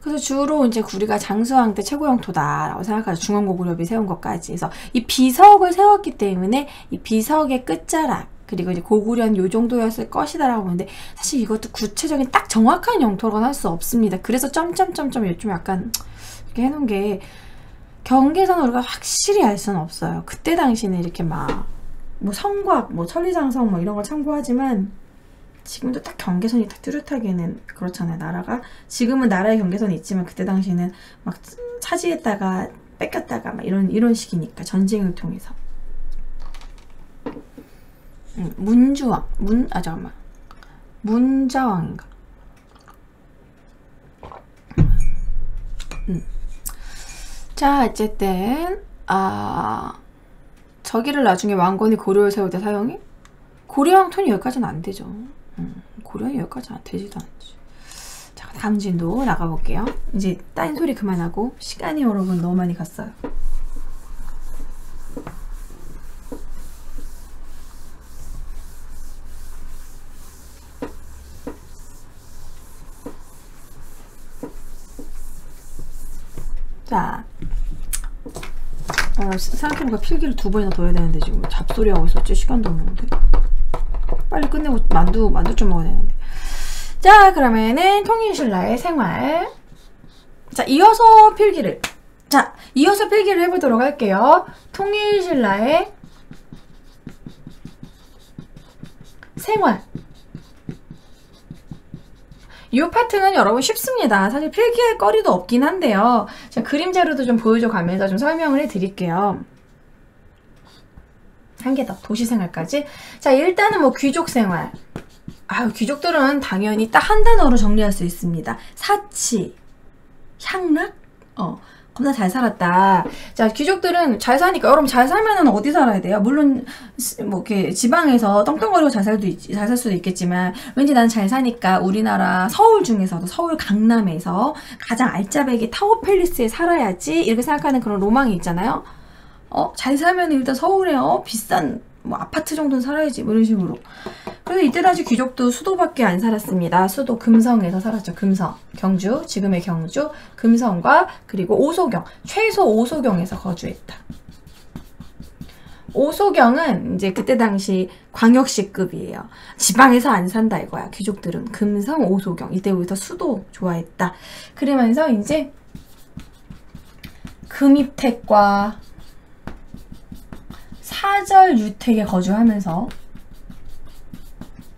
[SPEAKER 1] 그래서 주로 이제 우리가 장수왕 때 최고 영토다라고 생각하죠. 중원고구려비 세운 것까지. 그래서 이 비석을 세웠기 때문에 이 비석의 끝자락 그리고 이제 고구려는 요 정도였을 것이다라고 보는데 사실 이것도 구체적인 딱 정확한 영토라고는 할 수 없습니다. 그래서 점점점점 좀 약간 이렇게 해놓은 게 경계선을 우리가 확실히 알 수는 없어요. 그때 당시는 이렇게 막 뭐 성곽, 뭐 천리장성 뭐 이런 걸 참고하지만 지금도 딱 경계선이 딱 뚜렷하게는 그렇잖아요. 나라가 지금은 나라의 경계선이 있지만 그때 당시에는 막 차지했다가 뺏겼다가 막 이런 식이니까 전쟁을 통해서 문주왕 잠깐만 문자왕인가 자 어쨌든 저기를 나중에 왕건이 고려를 세울 때 사용해? 고려왕 톤이 여기까지는 안 되죠. 고려왕이 여기까지는 되지도 않지. 자, 다음 진도 나가볼게요. 이제 딴소리 그만하고 시간이 여러분 너무 많이 갔어요. 자, 생각해보니까 필기를 2번이나 더 해야 되는데 지금 잡소리 하고 있었지. 시간도 없는데 빨리 끝내고 만두 좀 먹어야 되는데. 자, 그러면은 통일신라의 생활. 자, 이어서 필기를 해보도록 할게요. 통일신라의 생활. 이 파트는 여러분 쉽습니다. 사실 필기할 거리도 없긴 한데요. 제가 그림 자료도 좀 보여줘 가면서 좀 설명을 해드릴게요. 한 개 더, 도시생활까지. 자, 일단은 뭐 귀족생활. 귀족들은 당연히 딱 한 단어로 정리할 수 있습니다. 사치, 향락? 겁나 잘 살았다. 자, 귀족들은 잘 사니까, 여러분 잘 살면은 어디 살아야 돼요? 물론, 뭐, 이렇게 지방에서 떵떵거리고 잘 살 수도 있겠지만, 왠지 난 잘 사니까 우리나라 서울 중에서도, 서울 강남에서 가장 알짜배기 타워팰리스에 살아야지, 이렇게 생각하는 그런 로망이 있잖아요? 잘 살면 일단 서울에, 비싼, 뭐, 아파트 정도는 살아야지, 뭐, 이런 식으로. 그래서 이때 당시 귀족도 수도밖에 안 살았습니다. 수도 금성에서 살았죠. 금성. 경주, 지금의 경주, 금성과 그리고 오소경, 최소 오소경에서 거주했다. 오소경은 이제 그때 당시 광역시급이에요. 지방에서 안 산다 이거야. 귀족들은 금성, 오소경. 이때부터 수도 좋아했다. 그러면서 이제 금입택과 사절유택에 거주하면서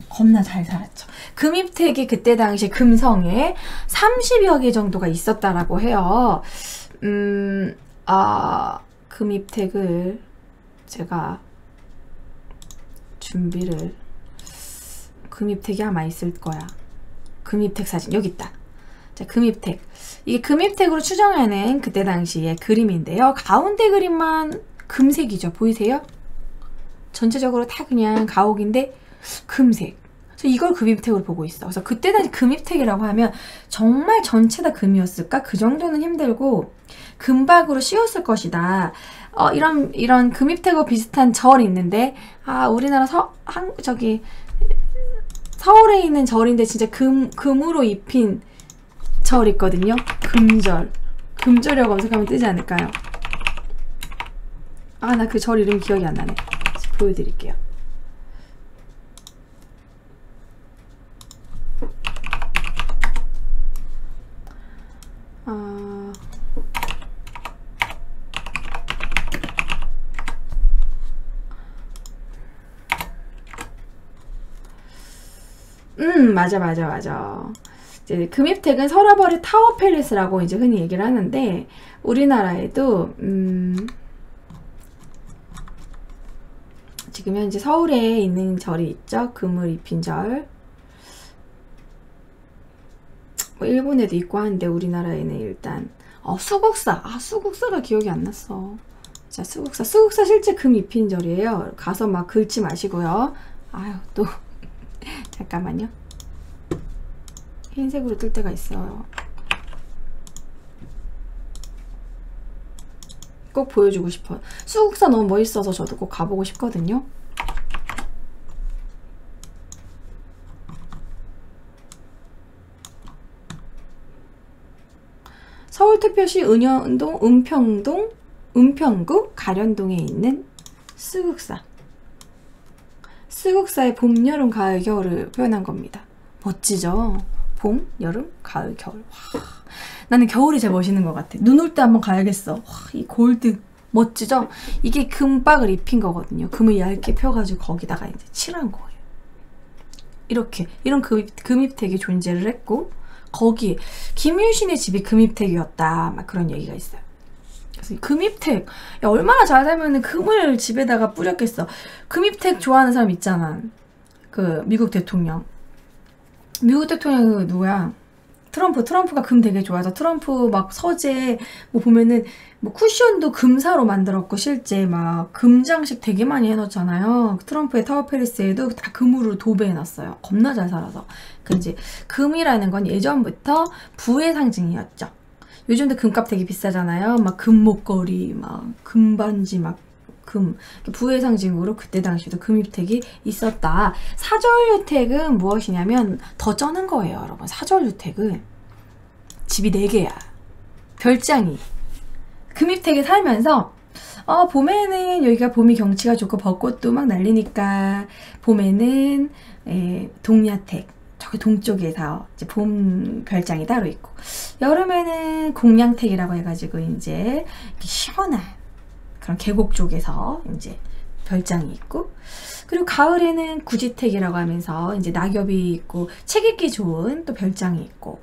[SPEAKER 1] 겁나 잘 살았죠. 금입택이 그때 당시 금성에 30여 개 정도가 있었다라고 해요. 금입택을 제가 금입택이 아마 있을 거야. 금입택 사진 여기 있다. 자, 금입택. 이게 금입택으로 추정하는 그때 당시의 그림인데요. 가운데 그림만 금색이죠. 보이세요? 전체적으로 다 그냥 가옥인데 금색. 그래서 이걸 금입택으로 보고 있어. 그래서 그때 당시 금입택이라고 하면 정말 전체 다 금이었을까? 그 정도는 힘들고 금박으로 씌웠을 것이다. 이런 금입택과 비슷한 절이 있는데 우리나라 서울에 있는 절인데 진짜 금으로 입힌 절 있거든요. 금절. 금절이라고 검색하면 뜨지 않을까요? 아, 나 그 절 이름 기억이 안 나네. 보여드릴게요. 맞아. 이제 금입택은 서라버리 타워 팰리스라고 이제 흔히 얘기를 하는데, 우리나라에도 지금 현재 서울에 있는 절이 있죠. 금을 입힌 절. 뭐 일본에도 있고 하는데 우리나라에는 일단 수국사. 수국사가 기억이 안 났어. 자, 수국사 실제 금 입힌 절이에요. 가서 막 긁지 마시고요. 아유, 또 잠깐만요. 흰색으로 뜰 때가 있어요. 꼭 보여주고 싶어요. 수국사 너무 멋있어서 저도 꼭 가보고 싶거든요. 서울특별시 은현동, 은평구 가련동에 있는 수국사. 수국사의 봄, 여름, 가을, 겨울을 표현한 겁니다. 멋지죠? 봄, 여름, 가을, 겨울. 와, 나는 겨울이 제일 멋있는 것 같아. 눈 올 때 한번 가야겠어. 와, 이 골드 멋지죠? 이게 금박을 입힌 거거든요. 금을 얇게 펴가지고 거기다가 이제 칠한 거예요. 이렇게 이런 금입택이 존재를 했고, 거기 김유신의 집이 금입택이었다, 막 그런 얘기가 있어요. 그래서 금입택, 야, 얼마나 잘 살면은 금을 집에다가 뿌렸겠어. 금입택 좋아하는 사람 있잖아. 그 미국 대통령이 누구야? 트럼프가 금 되게 좋아해서 트럼프 막 서재 뭐 보면은 뭐 쿠션도 금사로 만들었고, 실제 막 금장식 되게 많이 해놓잖아요. 트럼프의 타워 팰리스에도 다 금으로 도배해놨어요. 겁나 잘 살아서. 그 이제 금이라는 건 예전부터 부의 상징이었죠. 요즘도 금값 되게 비싸잖아요. 막 금 목걸이, 막 금반지, 막 금, 부의 상징으로 그때 당시에도 금입택이 있었다. 사절유택은 무엇이냐면 더 쩌는 거예요, 여러분. 사절유택은 집이 4개야. 별장이. 금입택에 살면서 봄에는 여기가 봄이 경치가 좋고 벚꽃도 막 날리니까 봄에는 동야택, 저기 동쪽에서 이제 봄 별장이 따로 있고, 여름에는 공양택이라고 해가지고 이제 시원한 그런 계곡 쪽에서 이제 별장이 있고, 그리고 가을에는 구지택이라고 하면서 이제 낙엽이 있고 책 읽기 좋은 또 별장이 있고,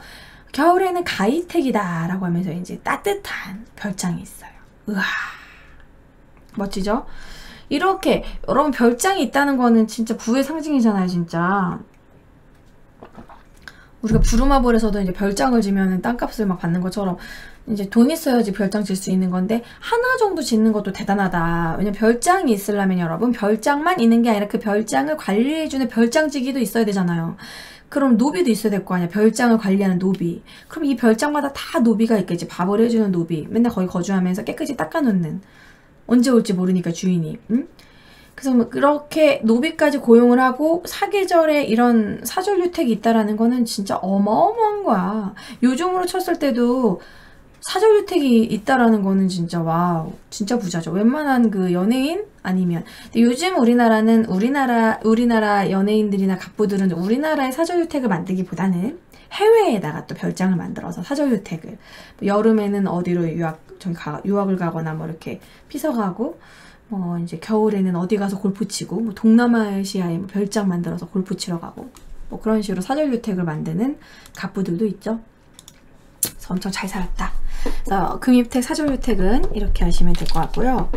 [SPEAKER 1] 겨울에는 가이택이다 라고 하면서 이제 따뜻한 별장이 있어요. 우와, 멋지죠? 이렇게 여러분 별장이 있다는 거는 진짜 부의 상징이잖아요. 진짜 우리가 부루마블에서도 이제 별장을 지면은 땅값을 막 받는 것처럼 이제 돈 있어야지 별장 질 수 있는 건데, 하나 정도 짓는 것도 대단하다. 왜냐면 별장이 있으려면 여러분 별장만 있는 게 아니라 그 별장을 관리해주는 별장지기도 있어야 되잖아요. 그럼 노비도 있어야 될 거 아니야. 별장을 관리하는 노비. 그럼 이 별장마다 다 노비가 있겠지. 밥을 해주는 노비. 맨날 거기 거주하면서 깨끗이 닦아놓는. 언제 올지 모르니까 주인이. 응? 그래서 뭐 그렇게 노비까지 고용을 하고 사계절에 이런 사절유택이 있다라는 거는 진짜 어마어마한 거야. 요즘으로 쳤을 때도 사절유택이 있다라는 거는 진짜 와우, 진짜 부자죠. 웬만한 그 연예인 아니면. 근데 요즘 우리나라는 우리나라 연예인들이나 갑부들은 우리나라의 사절유택을 만들기보다는 해외에다가 또 별장을 만들어서 사절유택을, 뭐 여름에는 어디로 유학을 가거나 뭐 이렇게 피서 가고, 이제 겨울에는 어디 가서 골프 치고, 뭐 동남아시아에 뭐 별장 만들어서 골프 치러 가고, 뭐 그런 식으로 사절유택을 만드는 갑부들도 있죠. 그래서 엄청 잘 살았다. 그래서 금입택, 사절유택은 이렇게 하시면 될 것 같고요.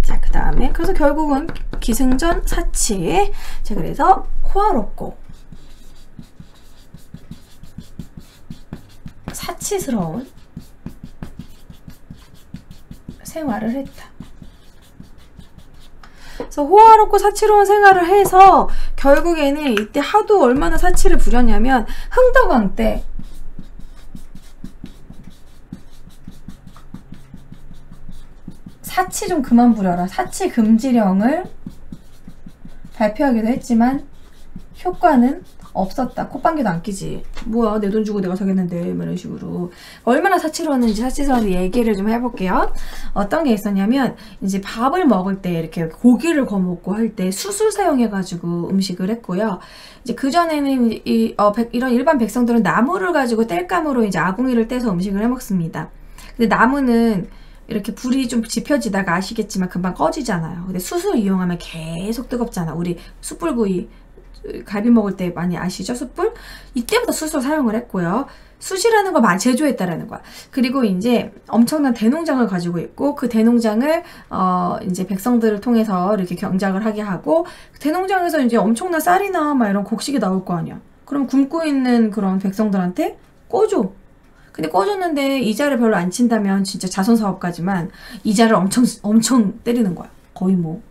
[SPEAKER 1] 자, 그 다음에 그래서 결국은 기승전 사치. 자, 그래서 호화롭고 사치스러운 생활을 했다. 그래서 호화롭고 사치로운 생활을 해서 결국에는 이때 하도 얼마나 사치를 부렸냐면, 흥덕왕 때 사치 좀 그만 부려라, 사치 금지령을 발표하기도 했지만 효과는 없었다. 콧방귀도 안 끼지. 뭐야, 내 돈 주고 내가 사겠는데, 뭐 이런 식으로. 얼마나 사치로웠는지 사치스러워서 얘기를 좀 해볼게요. 어떤 게 있었냐면, 이제 밥을 먹을 때 이렇게 고기를 구워 먹고 할 때 숯을 사용해가지고 음식을 했고요. 이제 그전에는 이런 일반 백성들은 나무를 가지고 땔감으로 이제 아궁이를 떼서 음식을 해 먹습니다. 근데 나무는 이렇게 불이 좀 지펴지다가 아시겠지만 금방 꺼지잖아요. 근데 숯을 이용하면 계속 뜨겁잖아. 우리 숯불구이 갈비 먹을 때 많이 아시죠? 숯불? 이때부터 숯을 사용을 했고요. 숯이라는 걸 많이 제조했다라는 거야. 그리고 이제 엄청난 대농장을 가지고 있고 그 대농장을 이제 백성들을 통해서 이렇게 경작을 하게 하고 대농장에서 이제 엄청난 쌀이나 막 이런 곡식이 나올 거 아니야. 그럼 굶고 있는 그런 백성들한테 꺼줘. 근데 꺼줬는데 이자를 별로 안 친다면 진짜 자선사업가지만 이자를 엄청 때리는 거야. 거의 뭐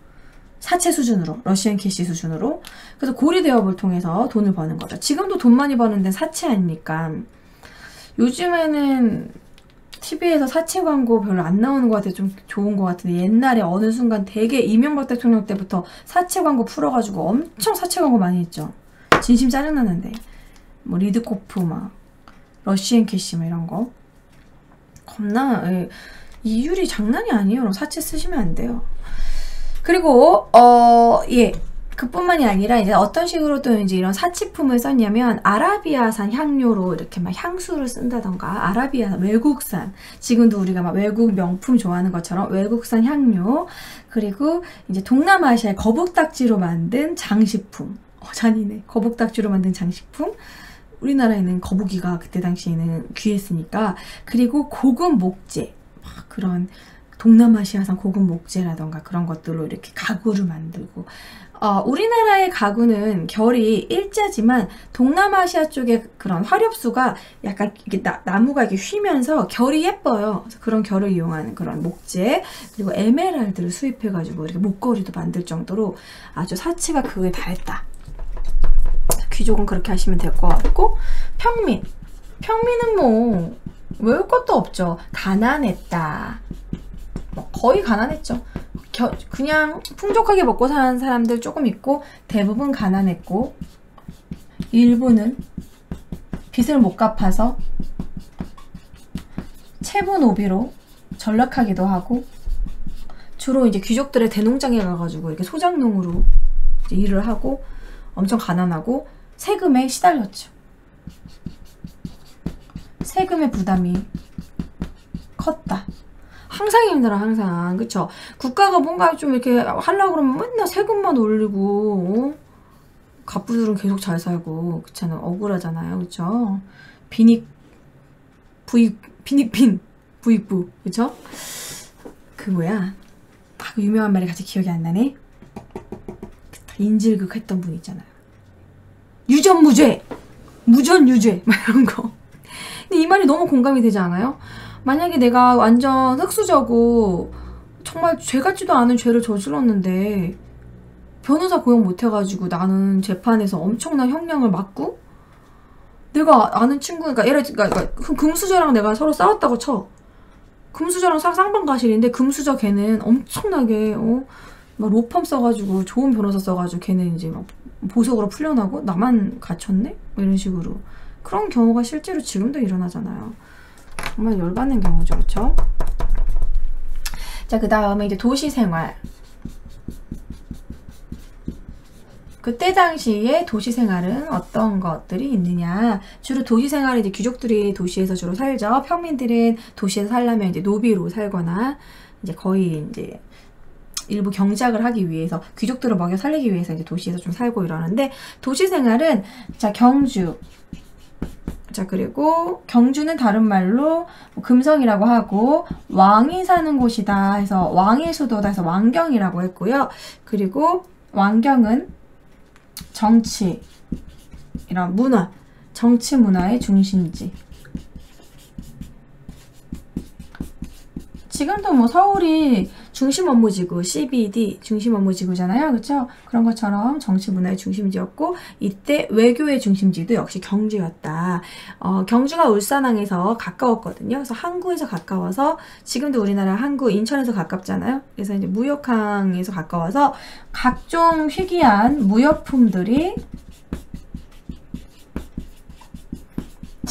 [SPEAKER 1] 사채 수준으로, 러시안 캐시 수준으로. 그래서 고리 대업을 통해서 돈을 버는 거죠. 지금도 돈 많이 버는 데는 사채 아닙니까? 요즘에는 TV에서 사채 광고 별로 안 나오는 것 같아요. 좀 좋은 것 같은데 옛날에 어느 순간 되게 이명박 대통령 때부터 사채 광고 풀어가지고 엄청 사채 광고 많이 했죠. 진심 짜증나는데. 뭐 리드코프 막 러시안 캐시 막 이런 거. 겁나 이율이 장난이 아니에요. 사채 쓰시면 안 돼요. 그리고 예. 그뿐만이 아니라 이제 어떤 식으로 또 이제 이런 사치품을 썼냐면 아라비아산 향료로 이렇게 막 향수를 쓴다던가 아라비아 외국산 지금도 우리가 막 외국 명품 좋아하는 것처럼 외국산 향료 그리고 이제 동남아시아의 거북딱지로 만든 장식품 잔인해 거북딱지로 만든 장식품 우리나라에는 거북이가 그때 당시에는 귀했으니까 그리고 고급 목재 그런 동남아시아산 고급 목재라던가 그런 것들로 이렇게 가구를 만들고 우리나라의 가구는 결이 일자지만 동남아시아 쪽의 그런 화렵수가 약간 이렇게 나무가 이렇게 휘면서 결이 예뻐요. 그래서 그런 결을 이용하는 그런 목재 그리고 에메랄드를 수입해가지고 이렇게 목걸이도 만들 정도로 아주 사치가 그거에 달했다. 귀족은 그렇게 하시면 될 것 같고 평민은 뭐 외울 것도 없죠. 가난했다. 뭐 거의 가난했죠. 그냥 풍족하게 먹고 사는 사람들 조금 있고 대부분 가난했고 일부는 빚을 못 갚아서 체부 노비로 전락하기도 하고 주로 이제 귀족들의 대농장에 가가지고 이렇게 소작농으로 이제 일을 하고 엄청 가난하고 세금에 시달렸죠. 세금의 부담이 컸다. 항상 힘들어 항상 그쵸? 국가가 뭔가 좀 이렇게 하려고 그러면 맨날 세금만 올리고 갑부들은 계속 잘 살고 그렇잖아 억울하잖아요 그쵸? 빈익빈 부익부 그쵸? 그 뭐야 그 유명한 말이 갑자기 기억이 안 나네 인질극 했던 분 있잖아요 유전무죄 무전유죄 막 이런 거 근데 이 말이 너무 공감이 되지 않아요? 만약에 내가 완전 흑수저고 정말 죄 같지도 않은 죄를 저질렀는데 변호사 고용 못해가지고 나는 재판에서 엄청난 형량을 맞고 내가 아는 친구니까 예를 들어 금수저랑 내가 서로 싸웠다고 쳐 금수저랑 쌍방가실인데 금수저 걔는 엄청나게 막 로펌 써가지고 좋은 변호사 써가지고 걔는 이제 막 보석으로 풀려나고 나만 갇혔네? 뭐 이런 식으로 그런 경우가 실제로 지금도 일어나잖아요. 정말 열받는 경우죠, 그렇죠? 자, 그 다음에 이제 도시생활. 그때 당시에 도시생활은 어떤 것들이 있느냐? 주로 도시생활은 이제 귀족들이 도시에서 주로 살죠. 평민들은 도시에서 살려면 이제 노비로 살거나 이제 거의 이제 일부 경작을 하기 위해서 귀족들을 먹여 살리기 위해서 이제 도시에서 좀 살고 이러는데 도시생활은 자 경주. 자 그리고 경주는 다른 말로 금성이라고 하고 왕이 사는 곳이다 해서 왕의 수도다 해서 왕경이라고 했고요. 그리고 왕경은 정치 이런 문화 정치 문화의 중심지 지금도 뭐 서울이 중심 업무지구 CBD 중심 업무지구잖아요. 그렇죠? 그런 것처럼 정치 문화의 중심지였고 이때 외교의 중심지도 역시 경주였다. 경주가 울산항에서 가까웠거든요. 그래서 항구에서 가까워서 지금도 우리나라 항구 인천에서 가깝잖아요. 그래서 이제 무역항에서 가까워서 각종 희귀한 무역품들이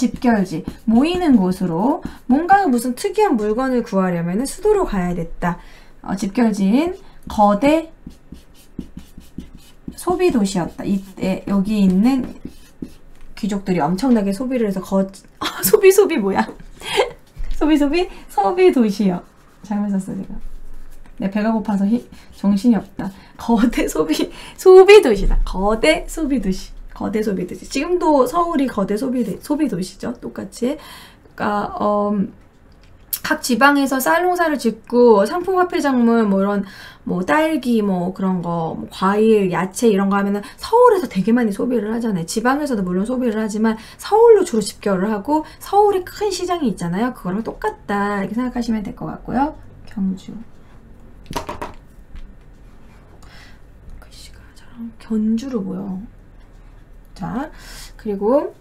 [SPEAKER 1] 집결지, 모이는 곳으로 뭔가 무슨 특이한 물건을 구하려면 수도로 가야 됐다. 집결지인 거대 소비 도시였다. 이때 여기 있는 귀족들이 엄청나게 소비를 해서 소비 뭐야? 소비 도시요. 잘못 썼어 제가. 내 배가 고파서 정신이 없다. 거대 소비 도시다. 거대 소비 도시. 지금도 서울이 거대 소비 도시죠. 똑같이. 그러니까 각 지방에서 쌀 농사를 짓고 상품 화폐 작물 뭐 이런 뭐 딸기 뭐 그런 거 뭐 과일 야채 이런 거 하면은 서울에서 되게 많이 소비를 하잖아요. 지방에서도 물론 소비를 하지만 서울로 주로 집결을 하고 서울에 큰 시장이 있잖아요. 그거랑 똑같다 이렇게 생각하시면 될 것 같고요. 경주 글씨가 잘 견주로 보여. 자 그리고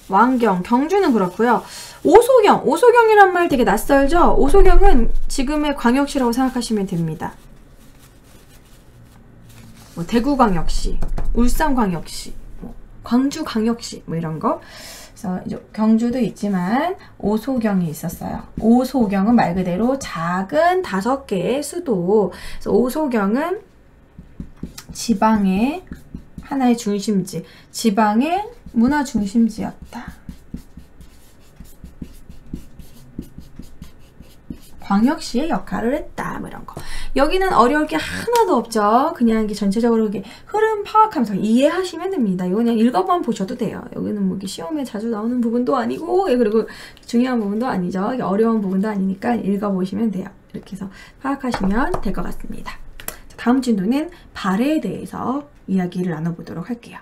[SPEAKER 1] 왕경, 경주는 그렇고요. 오소경이란 말 되게 낯설죠? 오소경은 지금의 광역시라고 생각하시면 됩니다. 뭐 대구광역시, 울산광역시, 뭐 광주광역시 뭐 이런 거. 그래서 이제 경주도 있지만 오소경이 있었어요. 오소경은 말 그대로 작은 5개의 수도. 그래서 오소경은 지방의 하나의 중심지, 지방의 문화 중심지였다. 광역시의 역할을 했다. 뭐 이런 거. 여기는 어려울 게 하나도 없죠. 그냥 이게 전체적으로 이렇게 흐름 파악하면서 이해하시면 됩니다. 이거 그냥 읽어만 보셔도 돼요. 여기는 뭐 시험에 자주 나오는 부분도 아니고, 그리고 중요한 부분도 아니죠. 어려운 부분도 아니니까 읽어보시면 돼요. 이렇게 해서 파악하시면 될 것 같습니다. 다음 진도는 발해에 대해서 이야기를 나눠보도록 할게요.